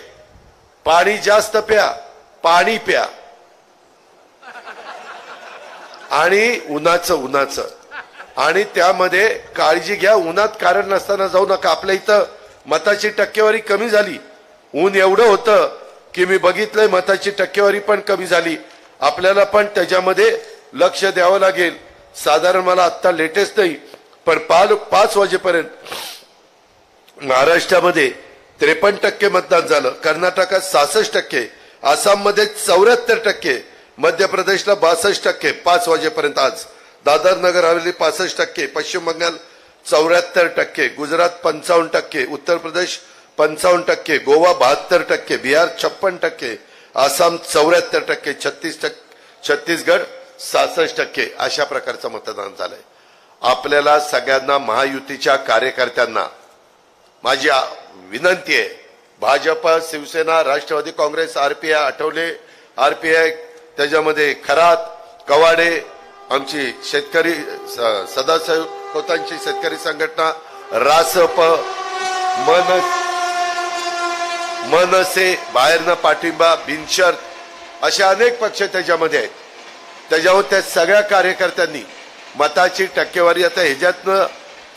पाणी जास्त प्या, पाणी प्या आणि उन्हाचं आणि त्यामध्ये काळजी घ्या. उन्हात कारण नसताना जाऊ नका. आपल्या इथं मताची टक्केवारी कमी झाली, ऊन एवढं होतं की मी बघितलंय मताची टक्केवारी पण कमी झाली. आपल्याला पण त्याच्यामध्ये लक्ष द्यावं लागेल. साधारण मला आता लेटेस्ट नाही पण 5 वाजेपर्यंत महाराष्ट्रामध्ये 53% मतदान झालं, कर्नाटकात 66%, आसाममध्ये 74%, मध्य प्रदेशला 62%. 5 वाजेपर्यंत आज दादर नगर हवेली 65%, पश्चिम बंगाल 74%, गुजरात 55%, उत्तर प्रदेश 55%, गोवा 72%, बिहार 56%, आसाम 74%, छत्तीसगड 66%. अशा प्रकारचं मतदान झालंय. आपल्याला सगळ्यांना, महायुतीच्या कार्यकर्त्यांना माझी विनंती आहे, भाजप, शिवसेना, राष्ट्रवादी काँग्रेस, आरपीआय, आठवले आरपीआय, त्याच्यामध्ये खरात, कवाडे, आमची शेतकरी सदाभाऊ खोतांची शेतकरी संघटना, रासप, मनसे, बाहेरनं पाठिंबा, बिनशर्त असे अनेक पक्ष त्याच्यामध्ये आहेत. त्याच्यावर त्या सगळ्या कार्यकर्त्यांनी मताची टक्केवारी आता ह्याच्यातनं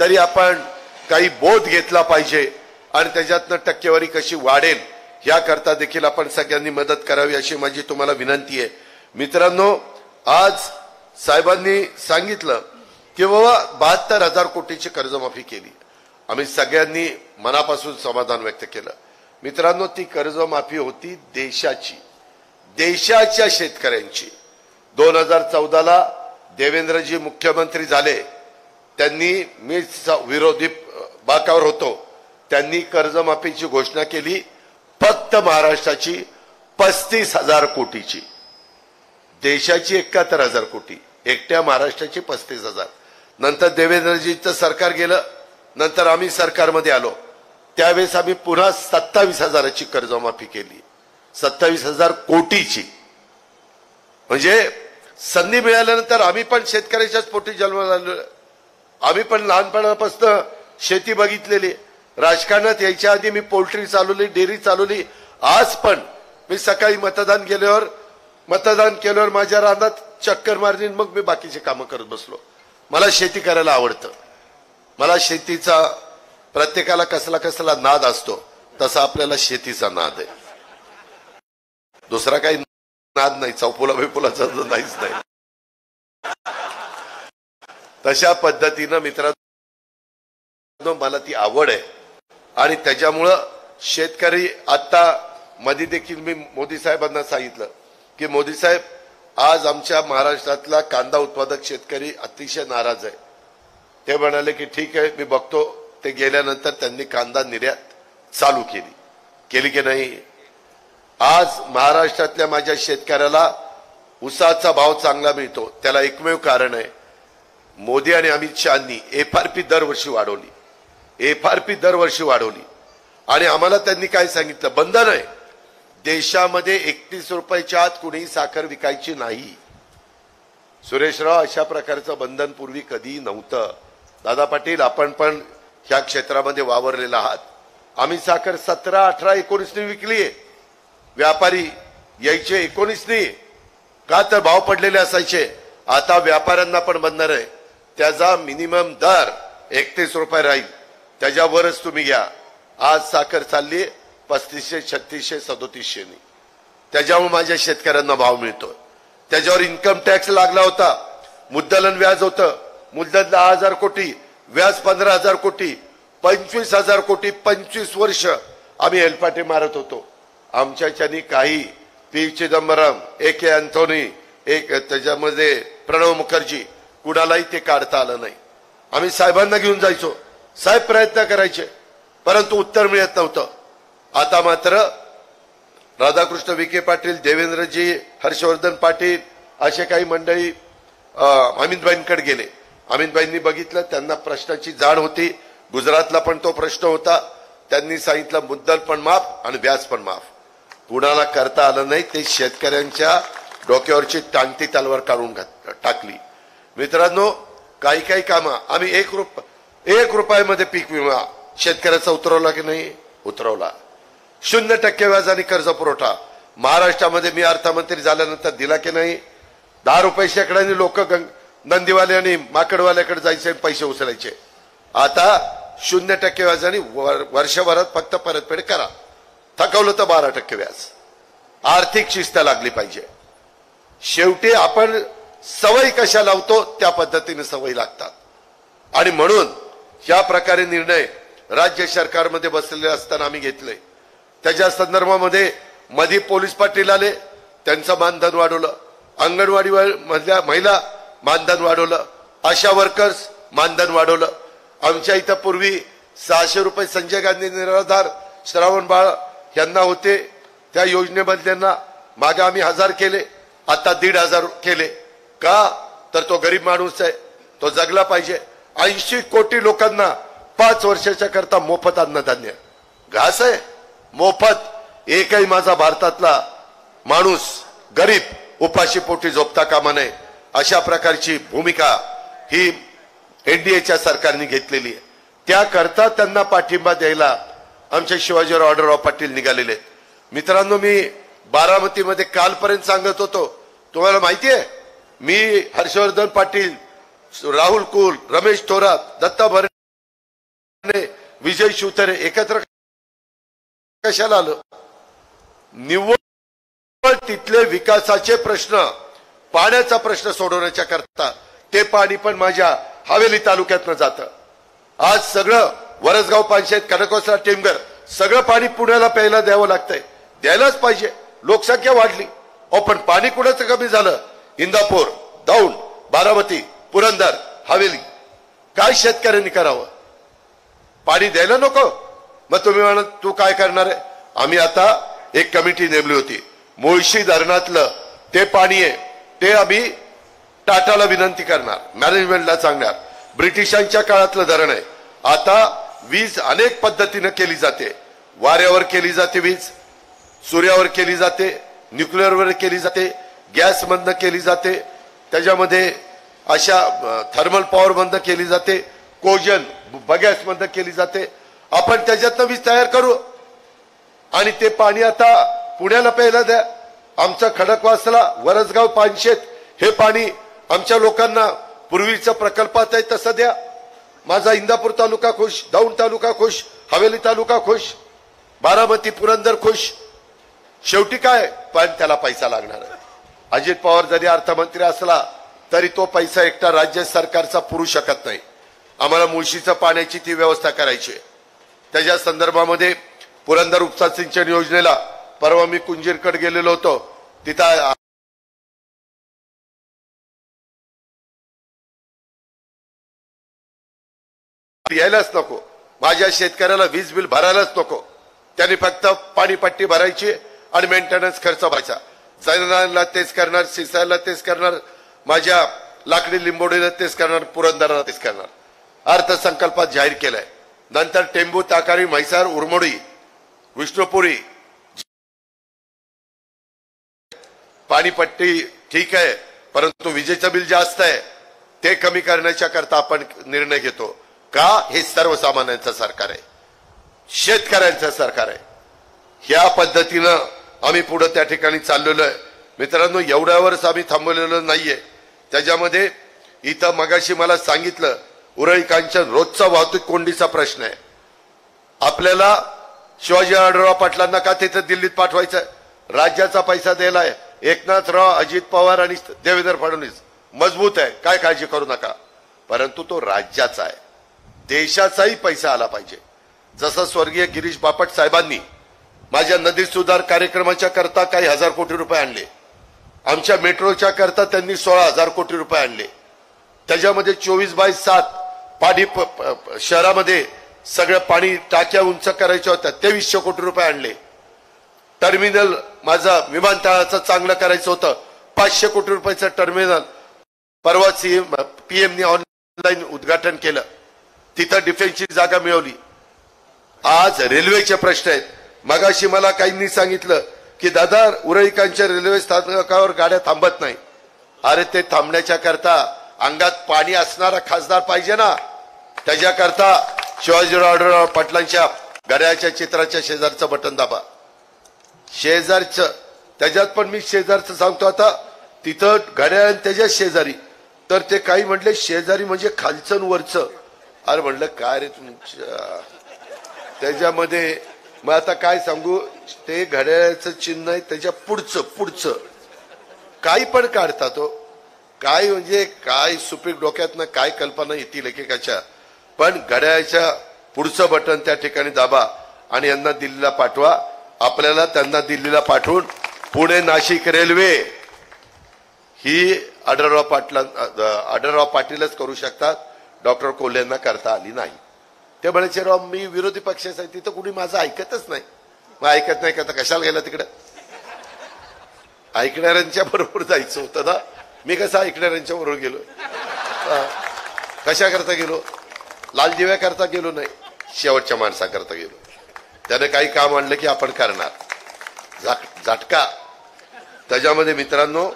तरी आपण काही बोध घेतला पाहिजे आणि त्याच्यातनं टक्केवारी कशी वाढेल याकरता देखील आपण सगळ्यांनी मदत करावी अशी माझी तुम्हाला विनंती आहे। मित्रांनो, आज साहेबांनी सांगितलं की बाबा 72,000 कोटीची कर्जमाफी केली। आम्ही सगळ्यांनी मनापासून समाधान व्यक्त केलं। मित्रांनो, ती कर्जमाफी होती देशाची, देशाच्या शेतकऱ्यांची। 2014ला देवेंद्रजी मुख्यमंत्री झाले, त्यांनी मी विरोधी बाकावर होतो, त्यांनी कर्जमाफीची घोषणा केली फक्त महाराष्ट्राची 35,000 कोटीची, देशाची 71,000 कोटी, एकट्या महाराष्ट्राची 35,000। नंतर देवेंद्रजींचं सरकार गेलं, नंतर आम्ही सरकारमध्ये आलो, त्यावेळेस आम्ही पुन्हा 27,000ची कर्जमाफी केली, 27,000 कोटीची। म्हणजे संधी मिळाल्यानंतर आम्ही पण शेतकऱ्याच्याच पोटी जन्माला आलो। आम्ही पण लहानपणापासून शेती बघितलेली, राजकारणात यायच्या आधी मी पोल्ट्री चालवली, डेअरी चालवली। आज पण मी सकाळी मतदान केल्यावर माझ्या रानात चक्कर मारली, मग मी बाकीचे कामं करत बसलो। मला शेती करायला आवडतं। मला शेतीचा, प्रत्येकाला कसला कसला नाद असतो, तसा आपल्याला शेतीचा नाद आहे। दुसरा काही नाद नाही, चौपुला बिपुलाचा नाहीच नाही। तशा पद्धतीनं मित्रांनो मला ती आवड आहे आणि त्याच्यामुळं शेतकरी, आता मध्ये देखील मी मोदी साहेबांना सांगितलं की मोदी साहेब, आज आमच्या महाराष्ट्रातला कांदा उत्पादक शेतकरी अतिशय नाराज आहे। ते म्हणाले की ठीक आहे, मी बघतो। ते गेल्यानंतर त्यांनी कांदा निर्यात चालू केली की नाही? आज महाराष्ट्रातल्या माझ्या शेतकऱ्याला ऊसाचा भाव चांगला मिळतो, त्याला एकमेव कारण आहे मोदी आणि अमित शहांनी एफआरपी दरवर्षी वाढवली। आणि आम्हाला त्यांनी काय सांगितलं, बंधन आहे, देशामध्ये 31 रुपयाच्या आत कुणीही साखर विकायची नाही। सुरेशराव, अशा प्रकारचं बंधन पूर्वी कधी नव्हतं। दादा पाटील, आपण पण ह्या क्षेत्रामध्ये वावरलेला आहात। आम्ही साखर 17, 18, 19 विकलीये। व्यापारी यायचे 19, का तर भाव पडलेले असायचे। आता व्यापाऱ्यांना पण बंधन आहे, त्याचा मिनिमम दर 31 रुपये राहील, त्याच्यावरच तुम्ही घ्या। आज साखर चालली 3500, 3600, 3700 नी, त्याच्यामुळे माझ्या शेतकऱ्यांना भाव मिळतो। त्याच्यावर इन्कम टॅक्स लागला होता, मुद्दलन व्याज होतं, मुद्दल 10,000 कोटी, व्याज 15,000 कोटी, 25,000 कोटी, 25 वर्ष आम्ही हेलपाटे मारत होतो। आमच्याच्यानी काही पी चिदंबरम, AK अँथोनी, एक त्याच्यामध्ये प्रणव मुखर्जी, कुणालाही ते काढता आलं नाही। आम्ही साहेबांना घेऊन जायचो, साहेब प्रयत्न करायचे, परंतु उत्तर मिळत नव्हतं। आता मात्र राधाकृष्ण विखे पाटील, देवेंद्रजी, हर्षवर्धन पाटील असे काही मंडळी अमितभाईंकडे गेले। अमितभाईंनी बघितलं, त्यांना प्रश्नाची जाण होती, गुजरातला पण तो प्रश्न होता। त्यांनी सांगितलं मुद्दल पण माफ आणि व्याज पण माफ। कुणाला करता आलं नाही, ते शेतकऱ्यांच्या डोक्यावरची टांगती तलवार काढून टाकली। मित्रांनो, काही कामं आम्ही 1 रुपयामध्ये पीक विमा शेतकऱ्याचा उतरवला की नाही? उतरवला। 0% व्याजाने कर्ज पुरवठा महाराष्ट्रामध्ये मी अर्थमंत्री झाल्यानंतर दिला की नाही? 10 रुपये शेकड्याने लोक नंदीवाले आणि माकडवाल्याकडे जायचे, पैसे उचलायचे। आता 0% व्याजाने वर्षभरात फक्त परतफेड करा, थकवलं तर 12% व्याज। आर्थिक शिस्त लागली पाहिजे। शेवटी आपण सवय कशा लावतो त्या पद्धतीने सवय लागतात, आणि म्हणून या प्रकारे निर्णय राज्य सरकारमध्ये बसलेले असताना आम्ही घेतले। त्याच्या संदर्भामध्ये मध्ये पोलीस पाटील आले, त्यांचं मानधन वाढवलं, अंगणवाडी मधल्या महिला मानधन वाढवलं, आशा वर्कर्स मानधन वाढवलं। आमच्या इथं पूर्वी 600 रुपये संजय गांधी निराधार श्रावण बाळ यांना होते, त्या योजनेमधल्यांना मागे आम्ही 1000 केले, आता 1,500 केले। का तर तो गरीब माणूस आहे, तो जगला पाहिजे। 80 कोटी लोकांना 5 वर्षाच्या करता मोफत अन्नधान्य, घास आहे मोफत। एकही माझा भारतातला माणूस गरीब उपाशी पोटी झोपता कामा नये, अशा प्रकारची भूमिका ही एनडीएच्या सरकारने घेतलेली आहे। त्याकरता त्यांना पाठिंबा द्यायला आमचे शिवाजीराव आढळराव पाटील निघालेले आहेत। मित्रांनो, मी बारामतीमध्ये कालपर्यंत सांगत होतो, तुम्हाला माहिती आहे मी हर्षवर्धन पाटील, राहुल कुल, रमेश थोरात, दत्ता भरणे, विजय शिवतरे एकत्र कशाला आलो? निव्वळ तिथले विकासाचे प्रश्न, पाण्याचा प्रश्न सोडवण्याच्या करता ते पाणी पण माझ्या हवेली तालुक्यातनं जातं। आज सगळं वरसगाव पंचायत, खडकवासला, टेमघर सगळं पाणी पुण्याला प्यायला द्यावं लागतंय, द्यायलाच पाहिजे, लोकसंख्या वाढली। पण पाणी कुणाचं कमी झालं? इंदापूर, दौंड, बारामती, पुरंदर, हवेली। काय शेतकऱ्यांनी करावं? पाणी द्यायला नको? मग तुम्ही म्हणा तू काय करणार आहे? आम्ही आता एक कमिटी नेमली होती, मुळशी धरणातलं ते पाणी आहे ते आम्ही टाटाला विनंती करणार, मॅनेजमेंटला सांगणार। ब्रिटिशांच्या काळातलं धरण आहे, आता वीज अनेक पद्धतीने केली जाते, वाऱ्यावर केली जाते वीज, सूर्यावर केली जाते, न्यूक्लिअरवर केली जाते, गॅस मधनं केली जाते, त्याच्यामध्ये अशा थर्मल पॉवर मधनं केली जाते, कोजन बगॅस मधनं केली जाते। आपण त्याच्यातनं वीज तयार करू आणि ते पाणी आता पुण्याला प्यायला द्या। आमचा खडकवासला, वरसगाव, पानशेत हे पाणी आमच्या लोकांना पूर्वीच्या प्रकल्पात आहे तसं द्या। माझा इंदापूर तालुका खुश, दौंड तालुका खुश, हवेली तालुका खुश, बारामती, पुरंदर खुश। शेवटी काय? पण त्याला पैसा लागणार आहे। अजित पवार जरी अर्थमंत्री असला तरी तो पैसा एकटा राज्य सरकारचा पुरू शकत नाही। आम्हाला मुळशीच्या पाण्याची ती व्यवस्था करायची आहे। त्याच्या संदर्भामध्ये पुरंदर उपसा सिंचन योजनेला परवा मी कुंजीरकडे गेलेलो होतो, तिथं यायलाच नको, माझ्या शेतकऱ्याला वीज बिल भरायलाच नको, त्यांनी फक्त पाणीपट्टी भरायची आणि मेंटेनन्स खर्च व्हायचा। जैनाला तेच करणार, सिसायला तेच करणार, माझ्या लाकडी लिंबोडीला तेच करणार, पुरंदरला तेच करणार। अर्थसंकल्पात जाहीर केलंय। नंतर टेंबू, ताकारी, म्हैसार, उरमोडी, विष्णुपुरी पाणीपट्टी ठीक आहे, परंतु विजेचं बिल जास्त आहे, ते कमी करण्याच्या करता आपण निर्णय घेतो का? हे सर्वसामान्यांचं सरकार आहे, शेतकऱ्यांचं सरकार आहे। ह्या पद्धतीनं आम्ही पुढे त्या ठिकाणी चाललेलो आहे। मित्रांनो, एवढ्यावरच आम्ही थांबवलेलो नाहीये। त्याच्यामध्ये इथं मगाशी मला सांगितलं, उरळी कांचन रोजचा वाहतूक कोंडीचा प्रश्न आहे। आपल्याला शिवाजी आढळराव पाटलांना का तिथं दिल्लीत पाठवायचं? राज्याचा पैसा दिलाय, एकनाथराव, अजित पवार आणि देवेंद्र फडणवीस मजबूत आहे, काय काळजी करू नका, परंतु तो राज्याचा आहे, देशाचाही पैसा आला पाहिजे। जसं स्वर्गीय गिरीश बापट साहेबांनी माझ्या नदी सुधार कार्यक्रमाच्या करता काही हजार कोटी रुपये आणले, आमच्या मेट्रोच्या करता त्यांनी 16,000 कोटी रुपये आणले, त्याच्यामध्ये 24/7 पाणी शहरामध्ये सगळं पाणी टाक्या उंच करायच्या होत्या, 2300 कोटी रुपये आणले। टर्मिनल माझा विमानतळाचं चांगलं करायचं होतं, 500 कोटी रुपयाचं टर्मिनल परवा पीएमने ऑनलाईन उद्घाटन केलं, तिथं डिफेन्सची जागा मिळवली। आज रेल्वेचे प्रश्न आहेत। मगाशी मला काहींनी सांगितलं की दादा उरळीकांच्या रेल्वे स्थानकावर गाड्या थांबत नाही। अरे ते थांबण्याच्या करता अंगात पाणी असणारा खासदार पाहिजे ना, त्याच्याकरता शिवाजीराव आढळराव पाटलांच्या घड्याळाच्या चित्राच्या शेजारचं बटन दाबा, शेजारचं, त्याच्यात पण मी शेजारचं सांगतो आता, तिथं घड्याळ त्याच्या शेजारी, तर ते काही म्हटले शेजारी म्हणजे खालचं वरचं। अरे म्हटलं काय रे तुमच्या त्याच्यामध्ये, मग आता काय सांगू, ते घड्याळाचं चिन्ह आहे, त्याच्या पुढचं काही पण काढतात तो, काय म्हणजे काय सुपीक डोक्यातनं काय कल्पना येतील एकेकाच्या। पण घड्याळाच्या पुढचं बटन त्या ठिकाणी दाबा आणि यांना दिल्लीला पाठवा। आपल्याला त्यांना दिल्लीला पाठवून पुणे नाशिक रेल्वे ही आढळराव पाटीलच करू शकतात, डॉक्टर कोल्हेंना करता आली नाही। ते म्हणायचे राव मी विरोधी पक्षाचा आहे, तिथं कुणी माझं ऐकतच नाही। मग ऐकत नाही का तर कशाला गेला तिकडे? ऐकणाऱ्यांच्या बरोबर जायचं होतं ना, मी कसं ऐकणाऱ्यांच्या बरोबर गेलो? कशा करता गेलो? लाल दिव्या करता गेलो नाही, शेवटच्या माणसाकरता गेलो। त्याने काही काम आणलं की आपण करणार झटका। त्याच्यामध्ये मित्रांनो,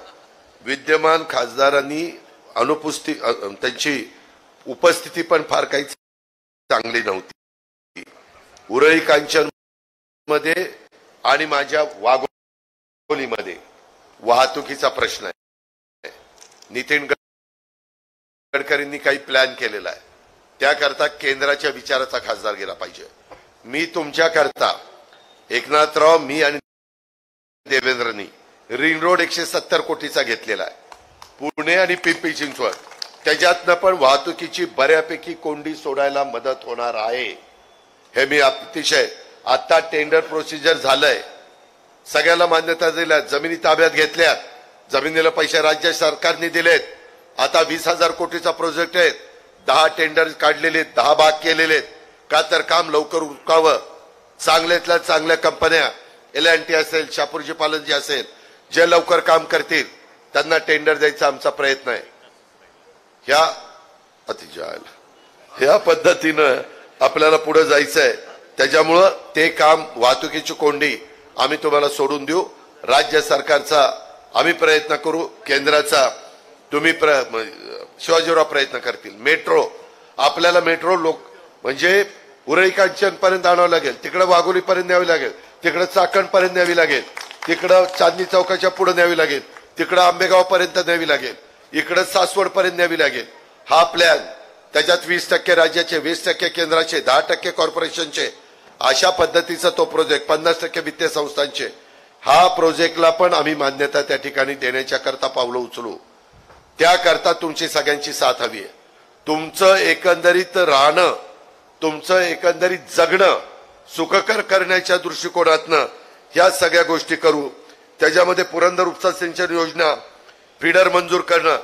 विद्यमान खासदारांनी त्यांची उपस्थिती पण फार काही चांगली नव्हती। उरळी कांचन मध्ये आणि माझ्या वाघोलीमध्ये वाहतुकीचा प्रश्न आहे। नितीन गडकरींनी काही प्लॅन केलेला आहे, त्याकरता केंद्राच्या विचाराचा खासदार गेला पाहिजे। मी तुमच्या करता एकनाथराव, मी आणि देवेंद्रनी रिंग रोड 170 कोटीचा घेतलेला आहे, पुणे आणि पिंपरी चिंचवड, त्याच्यातनं पण वाहतुकीची बऱ्यापैकी कोंडी सोडायला मदत होणार आहे. हे मी अतिशय आता टेंडर प्रोसिजर झालंय, सगळ्याला मान्यता दिल्या, जमिनी ताब्यात घेतल्यात, जमिनीला पैसे राज्य सरकारने दिलेत. आता 20,000 कोटीचा प्रोजेक्ट आहे, 10 टेंडर काढलेले, 10 भाग केलेले, का तर काम लवकर उरकावं. चांगल्यातल्या चांगल्या कंपन्या L&T असेल, शापूरजी पालनजी असेल, जे लवकर काम करतील त्यांना टेंडर द्यायचा आमचा प्रयत्न आहे. ह्या पद्धतीनं आपल्याला पुढे जायचंय. त्याच्यामुळं ते काम, वाहतुकीची कोंडी आम्ही तुम्हाला सोडून देऊ. राज्य सरकारचा आम्ही प्रयत्न करू, केंद्राचा तुम्ही शिवाजीराव प्रयत्न करतील. मेट्रो, आपल्याला मेट्रो लोक म्हणजे उरळी कांचन पर्यंत आणावं लागेल, तिकडे वाघोली पर्यंत न्यावी लागेल, तिकडे चाकण पर्यंत न्यावी लागेल, तिकडं चांदणी चौकाच्या पुढे न्यावी लागेल, तिकडं आंबेगाव पर्यंत न्यावी लागेल, इकडे सासवड पर्यंत न्यावी लागेल. हा प्लॅन, त्याच्यात 20% राज्याचे, 20% केंद्राचे, 10% कॉर्पोरेशनचे, अशा पद्धतीचा तो प्रोजेक्ट, 50% वित्तीय संस्थांचे. हा प्रोजेक्टला पण आम्ही मान्यता त्या ठिकाणी देण्याच्या करता पावलं उचलू. त्याकरता तुमची सगळ्यांची साथ हवी आहे. तुमचं एकंदरीत राहणं, तुमचं एकंदरीत जगणं सुखकर करण्याच्या दृष्टिकोनातनं ह्या सगळ्या गोष्टी करू. त्याच्यामध्ये पुरंदर उपसा सिंचन योजना, फीडर मंजूर करणं,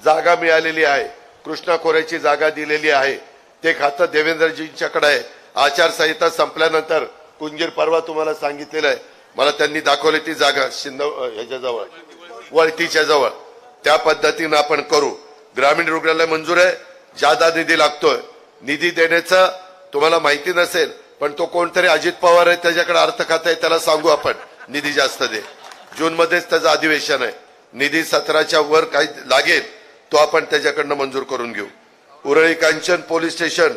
जागा मिळालेली आहे, कृष्णा खोऱ्याची जागा दिलेली आहे, ते खातं देवेंद्रजींच्याकडे आहे. आचारसंहिता संपल्यानंतर कुंजीर परवा तुम्हाला सांगितलेलं आहे, मला त्यांनी दाखवली ती जागा ह्याच्याजवळ, वळतीच्या जवळ. त्या पद्धतीनं आपण करू. ग्रामीण रुग्णालय मंजूर आहे, जादा निधी लागतोय. निधी देण्याचं तुम्हाला माहिती नसेल, पण तो कोणतरी अजित पवार आहे, त्याच्याकडे अर्थ खातं आहे, त्याला सांगू आपण निधी जास्त दे. जून मध्येच त्याचं अधिवेशन आहे, निधी 17च्या वर काही लागेल तो आपण त्याच्याकडनं मंजूर करून घेऊ. उरळी कांचन पोलीस स्टेशन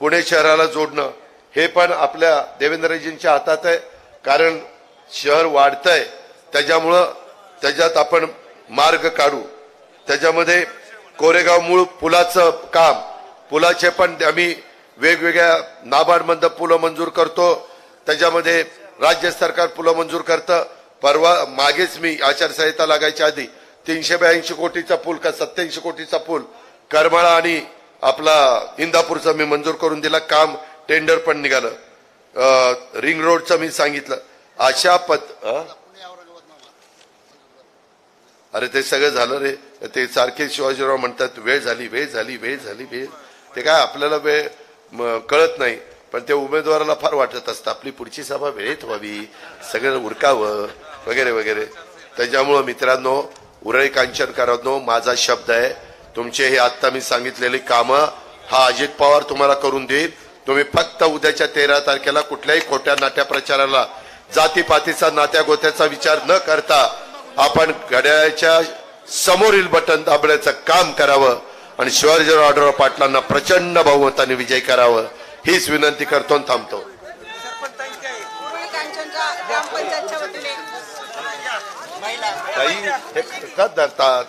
पुणे शहराला जोडणं, हे पण आपल्या देवेंद्रजींच्या हातात आहे, कारण शहर वाढतंय, त्याच्यामुळं त्याच्यात आपण मार्ग काढू. त्याच्यामध्ये कोरेगाव मूळ पुलाचं काम, पुलाचे पण आम्ही वेगवेगळ्या नाबार्डमधनं पुलं मंजूर करतो. त्याच्यामध्ये राज्य सरकार पुलं मंजूर करतं. परवा मागेच मी आचारसंहिता लागायच्या आधी 382 कोटीचा पूल का 87 कोटीचा पूल करमाळा आणि आपला इंदापूरचा मी मंजूर करून दिला. काम टेंडर पण निघालं. रिंग रोडचं मी सांगितलं. अशा अरे ते सगळं झालं रे. ते सारखे शिवाजीराव म्हणतात वेळ झाली, वेळ झाली, वेळ झाली, वेळ. ते काय आपल्याला वेळ कळत नाही, पण ते उमेदवाराला फार वाटत असतं आपली पुढची सभा वेळेत व्हावी, सगळं उरकावं वगैरे वगैरे. त्याच्यामुळं मित्रांनो, उरळी कांचनकरांनो, माझा शब्द आहे, तुमचे हे आता मी सांगितलेली कामं हा अजित पवार तुम्हाला करून देईल. तुम्ही फक्त उद्याच्या 13 तारखेला कुठल्याही खोट्या नाट्या प्रचाराला, जातीपातीचा, नात्या गोत्याचा विचार न करता आपण घड्याळाच्या समोरील बटन दाबण्याचं काम करावं आणि शिवाजीराव आढळराव पाटलांना प्रचंड बहुमताने विजय करावं, हीच विनंती करतो आणि थांबतो. काही हे धरतात.